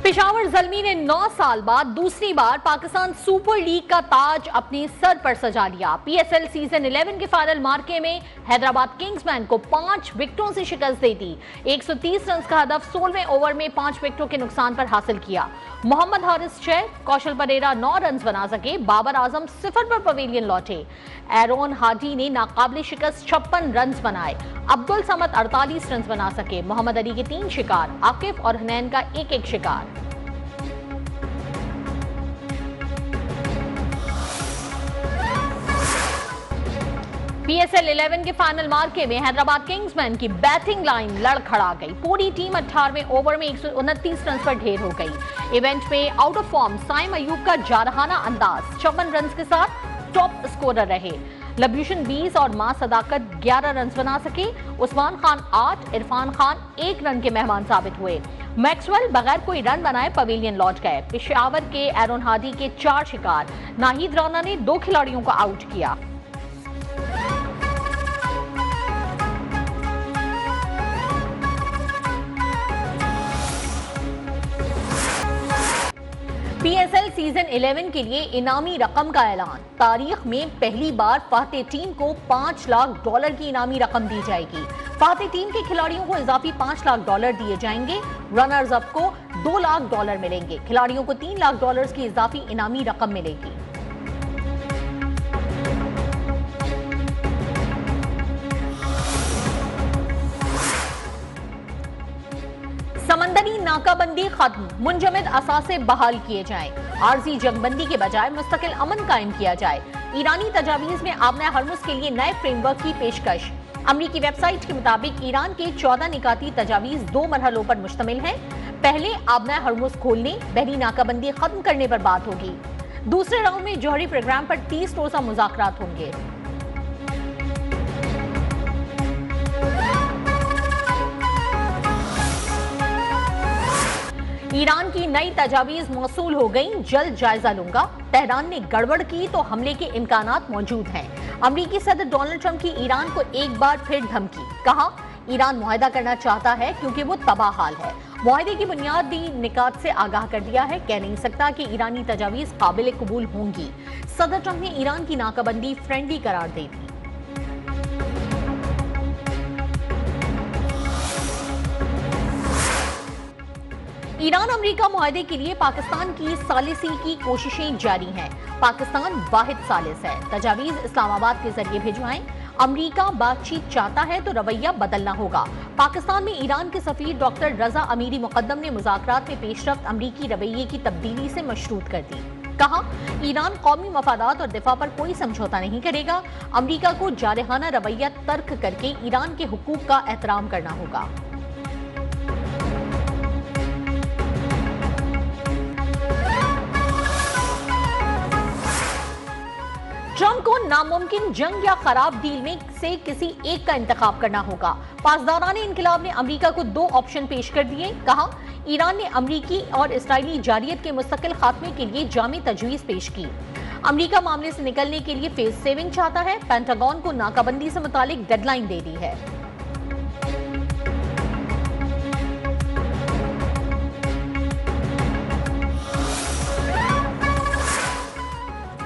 पेशावर ज़ल्मी ने 9 साल बाद दूसरी बार पाकिस्तान सुपर लीग का ताज अपने सर पर सजा लिया। पीएसएल सीजन 11 के फाइनल मार्के में हैदराबाद किंग्समैन को 5 विकेटों से शिकस्त दे दी। 130 रन का हदफ 16वें ओवर में 5 विकेटों के नुकसान पर हासिल किया। मोहम्मद हारिस 6, कौशल परेरा 9 रन बना सके। बाबर आजम 0 पर पवेलियन लौटे। एरोन हार्डी ने नाकाबिले शिकस्त 56 रन बनाए। अब्दुल समद 48 रन बना सके। मोहम्मद अली के 3 शिकार, आकिफ और हनैन का 1-1 शिकार। पीएसएल 11 के फाइनल मार्के में हैदराबाद किंग्समैन की बैटिंग लाइन लड़खड़ा गई। पूरी टीम 18वें ओवर में 129 रन पर ढेर हो गई। इवेंट में out of form Saim Ayub का जारहाना अंदाज 54 रन के साथ टॉप स्कोरर रहे। लबूशन 20 और मां सदाकत 11 रन बना सके। उस्मान खान 8, इरफान खान 1 रन के मेहमान साबित हुए। मैक्सवेल बगैर कोई रन बनाए पवेलियन लौट गए। पेशावर के एरोन हार्डी के 4 शिकार। नाहिद राना ने 2 खिलाड़ियों को आउट किया। पीएसएल सीजन 11 के लिए इनामी रकम का ऐलान। तारीख में पहली बार फातेह टीम को $5 लाख की इनामी रकम दी जाएगी। फातेह टीम के खिलाड़ियों को इजाफी $5 लाख दिए जाएंगे। रनर्स अप को $2 लाख मिलेंगे। खिलाड़ियों को $3 लाख की इजाफी इनामी रकम मिलेगी। समंदरी नाकाबंदी खत्म, मुंजमद असासे बहाल किए जाएं। आरजी जंगबंदी के बजाय मुस्तकिल अमन कायम किया जाए। ईरानी तजावीज में आबना हरमुज के लिए नए फ्रेमवर्क की पेशकश। अमरीकी वेबसाइट के मुताबिक ईरान के 14 निकाती तजावीज 2 मरहलों पर मुश्तमिल हैं। पहले आबना हरमुज खोलने, बहरी नाकाबंदी खत्म करने पर बात होगी। दूसरे राउंड में जौहरी प्रोग्राम पर 30 रोजा मुज़ाकरात होंगे। ईरान की नई तजावीज मौसूल हो गई, जल्द जायजा लूंगा। तेहरान ने गड़बड़ की तो हमले के इम्कानात मौजूद हैं। अमरीकी सदर डोनाल्ड ट्रंप की ईरान को एक बार फिर धमकी। कहा, ईरान मुआहदा करना चाहता है क्योंकि वो तबाह हाल है। मुआहदे की बुनियादी निकात से आगाह कर दिया है। कह नहीं सकता कि ईरानी तजावीज काबिल कबूल होंगी। सदर ट्रंप ने ईरान की नाकाबंदी फ्रेंडली करार दे दी। ईरान अमेरिका मुआहदे के लिए पाकिस्तान की सालिसी की कोशिशें जारी हैं। पाकिस्तान वाहिद सालिस है। तजावीज इस्लामाबाद के जरिए भिजवाएं। अमेरिका बातचीत चाहता है तो रवैया बदलना होगा। पाकिस्तान में ईरान के सफीर डॉक्टर रजा अमीरी मुकद्दम ने मुज़ाकरात में पेशरफ्त अमरीकी रवैये की तब्दीली से मशरूत कर दी। कहा, ईरान कौमी मफादात और दिफा पर कोई समझौता नहीं करेगा। अमरीका को जारहाना रवैया तर्क करके ईरान के हुकूक का एहतराम करना होगा। ट्रंप को नामुमकिन जंग या खराब डील में से किसी एक का इंतखाब करना होगा। पासदारान इनकलाब ने अमेरिका को 2 ऑप्शन पेश कर दिए। कहा, ईरान ने अमेरिकी और इसराइली जारियत के मुस्तकिल खात्मे के लिए जामी तजवीज पेश की। अमेरिका मामले से निकलने के लिए फेज सेविंग चाहता है। पेंटागन को नाकाबंदी से मुतालिक डेडलाइन दे दी है।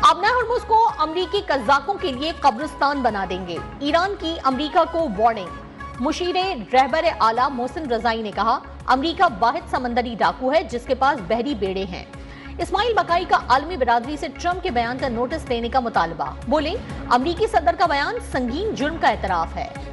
आबना हरमुज को अमरीकी कज़ाकों के लिए कब्रिस्तान बना देंगे। ईरान की अमरीका को वार्निंग। मुशीरे रहबर आला मोहसिन रजाई ने कहा, अमरीका वाहिद समंदरी डाकू है जिसके पास बहरी बेड़े हैं। इस्माइल बकाई का आलमी बिरादरी से ट्रंप के बयान का नोटिस देने का मुतालबा। बोले, अमरीकी सदर का बयान संगीन जुर्म का एतराफ है।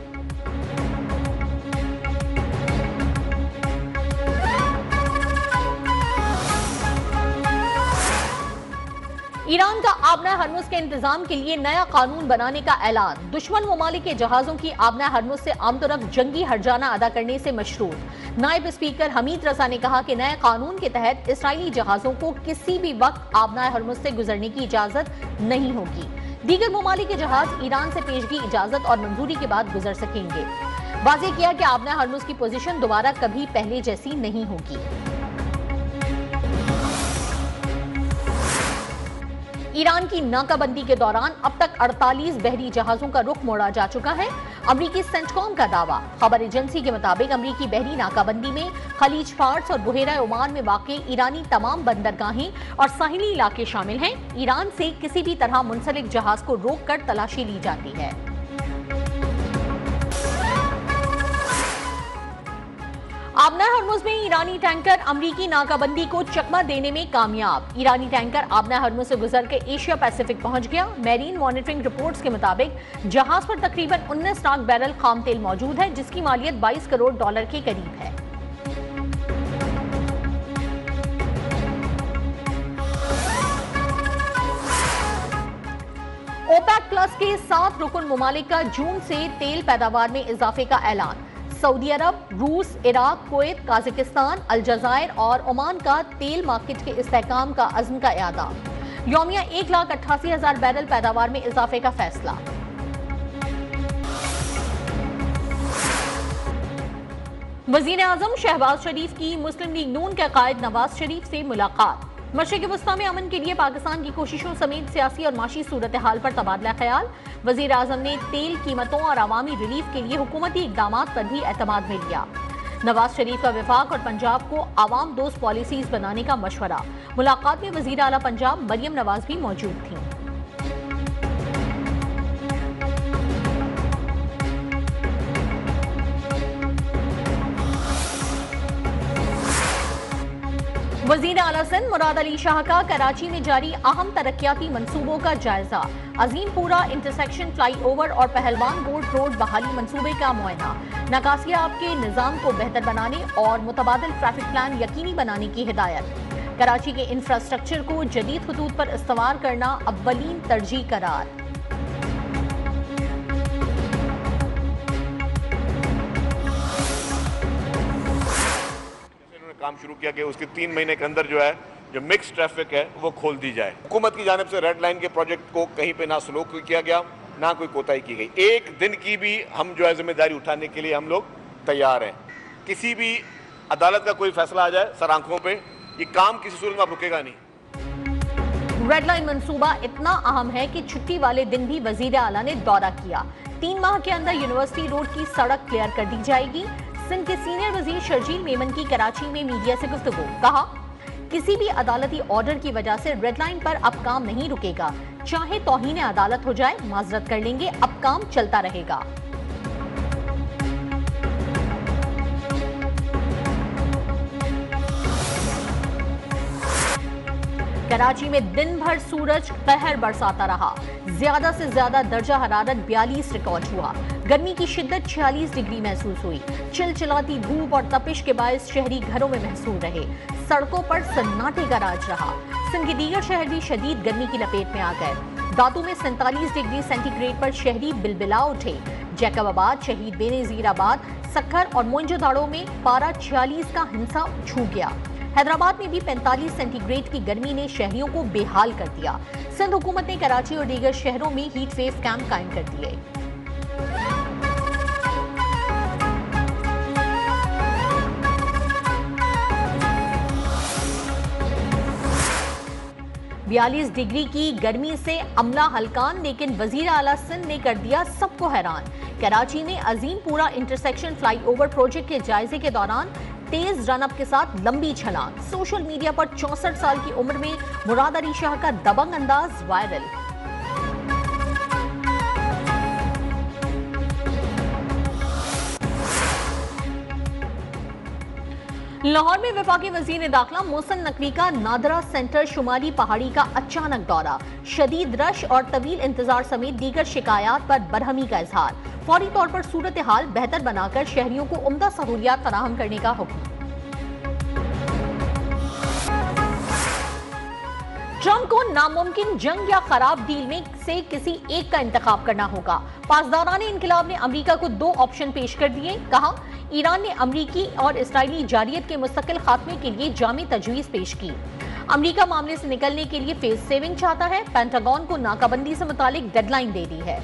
ईरान का आबना हरमुज के इंतजाम के लिए नया कानून बनाने का ऐलान। दुश्मन ममालिक के जहाजों की आबना हरमुज से आमतौर जंगी हर्जाना अदा करने से मशरूत। नायब स्पीकर हमीद रजा ने कहा कि नए कानून के तहत इसराइली जहाजों को किसी भी वक्त आबना हरमुज से गुजरने की इजाजत नहीं होगी। दीगर ममालिक के जहाज ईरान से पेशगी इजाजत और मंजूरी के बाद गुजर सकेंगे। वाज़ेह किया कि आबना हरमुज की पोजीशन दोबारा कभी पहले जैसी नहीं होगी। ईरान की नाकाबंदी के दौरान अब तक 48 बहरी जहाजों का रुख मोड़ा जा चुका है। अमरीकी सेंटकॉम का दावा। खबर एजेंसी के मुताबिक अमरीकी बहरी नाकाबंदी में खलीज फार्स और बुहेरा ओमान में वाक़ई ईरानी तमाम बंदरगाहें और साहिली इलाके शामिल हैं। ईरान से किसी भी तरह मुंसलिक जहाज को रोककर तलाशी ली जाती है। आबना हर्मुज में ईरानी टैंकर अमरीकी नाकाबंदी को चकमा देने में कामयाब। ईरानी टैंकर आबना हर्मुज से गुजर के एशिया पैसिफिक पहुंच गया। मैरीन मॉनिटरिंग रिपोर्ट्स के मुताबिक जहाज पर तकरीबन 19 लाख बैरल खाम तेल मौजूद है, जिसकी मालियत $22 करोड़ के करीब है। ओपेक प्लस के 7 रुकन ममालिक का जून से तेल पैदावार में इजाफे का ऐलान। सऊदी अरब, रूस, इराक, कुवैत, काजाकिस्तान, अलजायर और ओमान का तेल मार्केट के इस्तेहकाम का अज़्म का इरादा। यौमिया 1,88,000 बैरल पैदावार में इजाफे का फैसला। वज़ीर आज़म शहबाज शरीफ की मुस्लिम लीग नून के कायद नवाज शरीफ से मुलाकात। मशरिक़ वस्ता में अमन के लिए पाकिस्तान की कोशिशों समेत सियासी और माशी सूरत हाल पर तबादला ख्याल। वज़ीर आज़म ने तेल कीमतों और अवामी रिलीफ के लिए हुकूमती इक़दामात पर भी एतमाद में लिया। नवाज शरीफ का वफाक और पंजाब को आवाम दोस्त पॉलिसीज बनाने का मशवरा। मुलाकात में वज़ीर आला पंजाब मरियम नवाज भी मौजूद थीं। वज़ीर आला सिंध मुराद अली शाह का कराची में जारी अहम तरक्याती मंसूबों का जायजा। अजीमपुरा इंटरसेक्शन फ्लाईओवर और पहलवान बोर्ड रोड बहाली मंसूबे का मुआयना। नकासियाब के निज़ाम को बेहतर बनाने और मुतबादिल ट्रैफिक प्लान यकीनी बनाने की हिदायत। कराची के इंफ्रास्ट्रक्चर को जदीद खतूत पर इस्तवार करना अव्वलीन तरजीह करार। काम शुरू किया गया, उसके 3 महीने के अंदर जो मिक्स ट्रैफिक है वो खोल दी जाए। हुकूमत की जानिब से रेड लाइन के प्रोजेक्ट को कहीं पे ना स्लो किया गया, ना कोई कोताही की गई। एक दिन की भी हम जिम्मेदारी उठाने के लिए हम लोग तैयार हैं। किसी भी अदालत का कोई फैसला आ जाए सर आंखों पे, ये काम किसी सूरत में आप रुकेगा नहीं। रेड लाइन मंसूबा इतना अहम है कि छुट्टी वाले दिन भी वजीर आला ने दौरा किया। 3 माह के अंदर यूनिवर्सिटी रोड की सड़क क्लियर कर दी जाएगी। सिंध के सीनियर वजीर शर्जील मेमन की कराची में मीडिया से गुफ्तगू। कहा, किसी भी अदालती ऑर्डर की वजह से रेड लाइन पर अब काम नहीं रुकेगा। चाहे तौहीन अदालत हो जाए, माजरत कर लेंगे, अब काम चलता रहेगा। कराची में दिन भर सूरज कहर बरसाता रहा। ज्यादा से ज्यादा दर्जा हरारत 42 रिकॉर्ड हुआ। गर्मी की शिद्दत 46 डिग्री महसूस हुई। चिलचिलाती धूप और तपिश के बायस शहरी घरों में महसूस रहे। सड़कों पर सन्नाटे का राज रहा। सिंध के दीगर शहर भी शदीद गर्मी की लपेट में आ गए। दादू में 47 डिग्री सेंटीग्रेड पर शहरी बिलबिला उठे। जैकबाबाद, शहीद बेनजीराबाद, सक्खर और मोइंजोदाड़ो में पारा 46 का हिंसा छू गया। हैदराबाद में भी 45 सेंटीग्रेड की गर्मी ने शहरियों को बेहाल कर दिया। सिंध हुकूमत ने कराची और दीगर शहरों में हीट वेव कैंप कायम कर दिए। बयालीस डिग्री की गर्मी से अमला हलकान, लेकिन वजीर आला सिंध ने कर दिया सबको हैरान। कराची में अजीमपुरा इंटरसेक्शन फ्लाईओवर प्रोजेक्ट के जायजे के दौरान तेज रनअप के साथ लंबी छलांग। सोशल मीडिया पर 64 साल की उम्र में मुराद अली शाह का दबंग अंदाज वायरल। लाहौर में वफाकी वजीर दाखिला मोहसिन नकवी का नादरा सेंटर शुमाली पहाड़ी का अचानक दौरा। शदीद रश और तवील इंतजार समेत दीगर शिकायत पर बरहमी का इजहार। फौरी तौर पर सूरत हाल बेहतर बनाकर शहरियों को उम्दा सहूलियात फराहम करने का हुक्म। ट्रंप को नामुमकिन जंग या खराब डील में से किसी एक का इंतखाब करना होगा। पासदाराने इनकलाब ने अमरीका को 2 ऑप्शन पेश कर दिए। कहा, ईरान ने अमरीकी और इसराइली जारियत के मुस्तकिल खात्मे के लिए जामी तजवीज़ पेश की। अमरीका मामले से निकलने के लिए फेज 7 चाहता है। पेंटागन को नाकाबंदी से मुतालिक डेडलाइन दे दी है।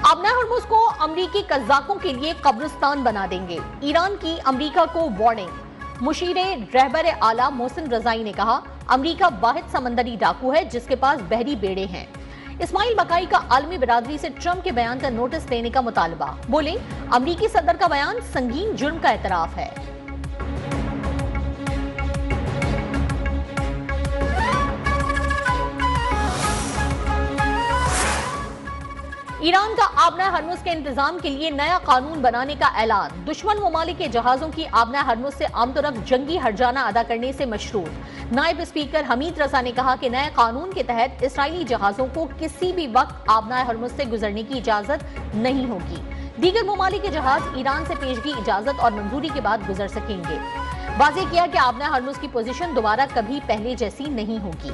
आबना हर्मुज को अमरीकी कज़ाकों के लिए कब्रिस्तान बना देंगे। ईरान की अमरीका को वार्निंग। मुशीरे रहबर आला मोहसिन रजाई ने कहा, अमरीका वाहिद समंदरी डाकू है जिसके पास बहरी बेड़े हैं। इस्माइल बकाई का आलमी बिरादरी से ट्रंप के बयान का नोटिस लेने का मुतालबा। बोले, अमरीकी सदर का बयान संगीन जुर्म का एतराफ है। ईरान का आबना हरमुज के इंतजाम के लिए नया कानून बनाने का ऐलान। दुश्मन ममालिक के जहाजों की आबना हरमुज से आमतौर जंगी हर्जाना अदा करने से मशरूत। नायब स्पीकर हमीद रजा ने कहा कि नए कानून के तहत इसराइली जहाजों को किसी भी वक्त आबना हरमुज से गुजरने की इजाजत नहीं होगी। दीगर ममालिक के जहाज ईरान से पेशगी इजाजत और मंजूरी के बाद गुजर सकेंगे। वाज़ेह किया कि आबना हरमुज की पोजीशन दोबारा कभी पहले जैसी नहीं होगी।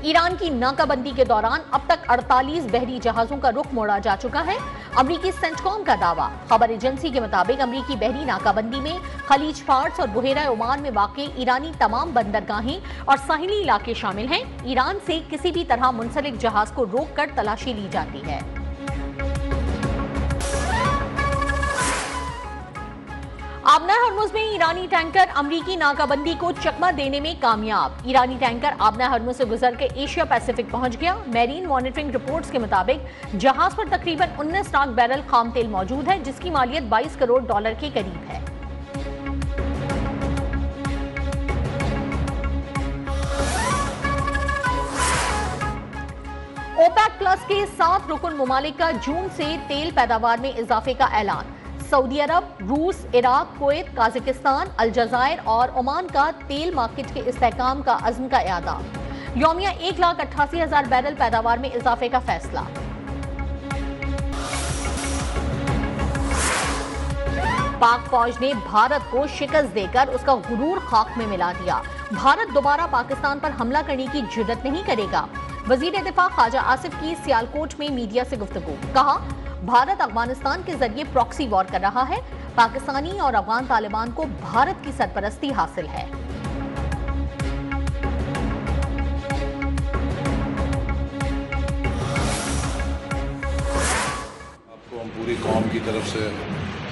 ईरान की नाकाबंदी के दौरान अब तक 48 बहरी जहाजों का रुख मोड़ा जा चुका है। अमरीकी सेंटकॉम का दावा। खबर एजेंसी के मुताबिक अमरीकी बहरी नाकाबंदी में खलीज फार्स और बुहेरा ओमान में वाक़ ईरानी तमाम बंदरगाहें और साहिली इलाके शामिल हैं। ईरान से किसी भी तरह मुंसलिक जहाज को रोककर तलाशी ली जाती है। आबना हरमुज में ईरानी टैंकर अमरीकी नाकाबंदी को चकमा देने में कामयाब। ईरानी टैंकर आबना हरमुज से गुजर के एशिया पैसिफिक पहुंच गया। मैरीन मॉनिटरिंग रिपोर्ट्स के मुताबिक जहाज पर तकरीबन 19 लाख बैरल खाम तेल मौजूद है, जिसकी मालियत $22 करोड़ के करीब है। ओपेक प्लस के 7 रुकन ममालिक का जून से तेल पैदावार में इजाफे का ऐलान। सऊदी अरब, रूस, इराक, कुवैत, काजाकिस्तान, अलजायर और ओमान का तेल मार्केट के इस्तेहकाम का अज़्म का इरादा। यौमिया 1,88,000 बैरल पैदावार में इजाफे का फैसला। पाक फौज ने भारत को शिकस्त देकर उसका गुरूर खाक में मिला दिया। भारत दोबारा पाकिस्तान पर हमला करने की जुर्रत नहीं करेगा। वजीर दिफा ख्वाजा आसिफ की सियालकोट में मीडिया से गुफ्तगू। कहा, भारत अफगानिस्तान के जरिए प्रॉक्सी वॉर कर रहा है। पाकिस्तानी और अफगान तालिबान को भारत की सरपरस्ती हासिल है। आपको हम पूरी कौम की तरफ से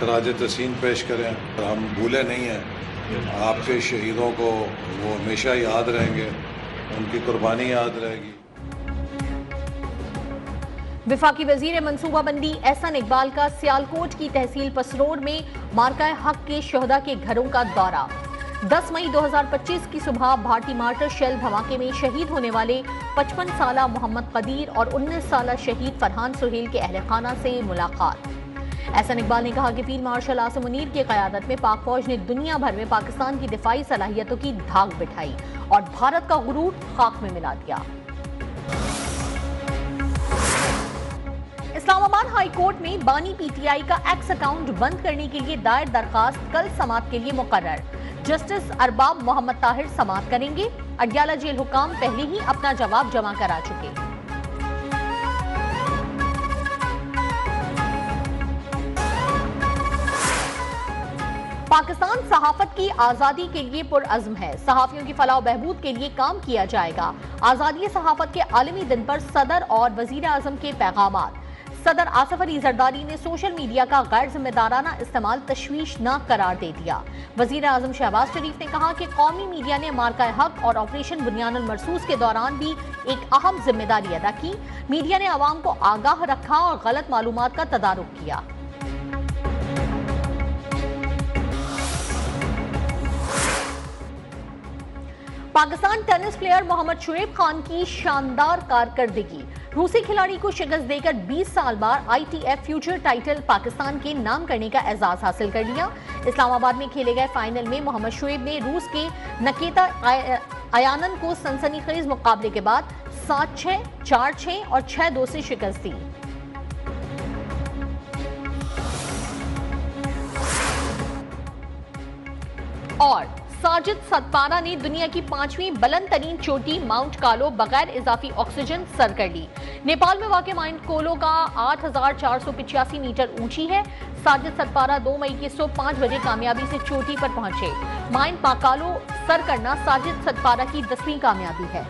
खराज तहसीन पेश करें। हम भूले नहीं हैं आपके शहीदों को, वो हमेशा याद रहेंगे, उनकी कुर्बानी याद रहेगी। विफाकी वजीर मनसूबाबंदी एहसन इकबाल का सियालकोट की तहसील पसरोड में मार्का हक के शहदा के घरों का दौरा। 10 मई 2025 की सुबह भारतीय मार्टर शेल धमाके में शहीद होने वाले 55 साला मोहम्मद कदीर और 19 साला शहीद फरहान सुहेल के अहले खाना से मुलाकात। एहसन इकबाल ने कहा कि फील्ड मार्शल आसिम मुनीर की क़यादत में पाक फौज ने दुनिया भर में पाकिस्तान की दिफाई सलाहियतों की धाक बिठाई और भारत का गुरूर खाक में मिला दिया। इस्लामाबाद हाई कोर्ट में बानी पीटीआई का एक्स अकाउंट बंद करने के लिए दायर दरखास्त कल समाअत के लिए मुकर्रर। जस्टिस अरबाब मोहम्मद ताहिर समाअत करेंगे। अडयाला जेल हुकाम पहले ही अपना जवाब जमा करा चुके। पाकिस्तान सहाफत की आजादी के लिए पुरअज़्म है। सहाफियों की फलाह बहबूद के लिए काम किया जाएगा। आजादी सहाफत के आलमी दिन पर सदर और वजीर आजम के पैगामात। सदर आसिफ अली जरदारी ने सोशल मीडिया का गैर जिम्मेदाराना इस्तेमाल तशवीशनाक करार दे दिया। वजीर आजम शहबाज शरीफ ने कहा कि कौमी मीडिया ने मार्का हक और ऑपरेशन बुनियानुल मरसूस के दौरान भी एक अहम जिम्मेदारी अदा की। मीडिया ने आवाम को आगाह रखा और गलत मालूमात का तदारुक किया। पाकिस्तान टेनिस प्लेयर मोहम्मद शुएब खान की शानदार कारकर्दगी। रूसी खिलाड़ी को शिकस्त देकर 20 साल बाद ITF फ्यूचर टाइटल पाकिस्तान के नाम करने का एजाज हासिल कर लिया। इस्लामाबाद में खेले गए फाइनल में मोहम्मद शुएब ने रूस के नकेता अयानन को सनसनीखेज मुकाबले के बाद 7-6, 4-6 और 6-2 से शिकस्त दी। और साजिद सतपारा ने दुनिया की 5वीं बुलंद तरीन चोटी माउंट कालो बगैर इजाफी ऑक्सीजन सर कर ली। नेपाल में वाक़ माउंट कालो का 8,485 मीटर ऊंची है। साजिद सतपारा 2 मई की सुबह 5 बजे कामयाबी से चोटी पर पहुंचे। माउंट कालो सर करना साजिद सतपारा की 10वीं कामयाबी है।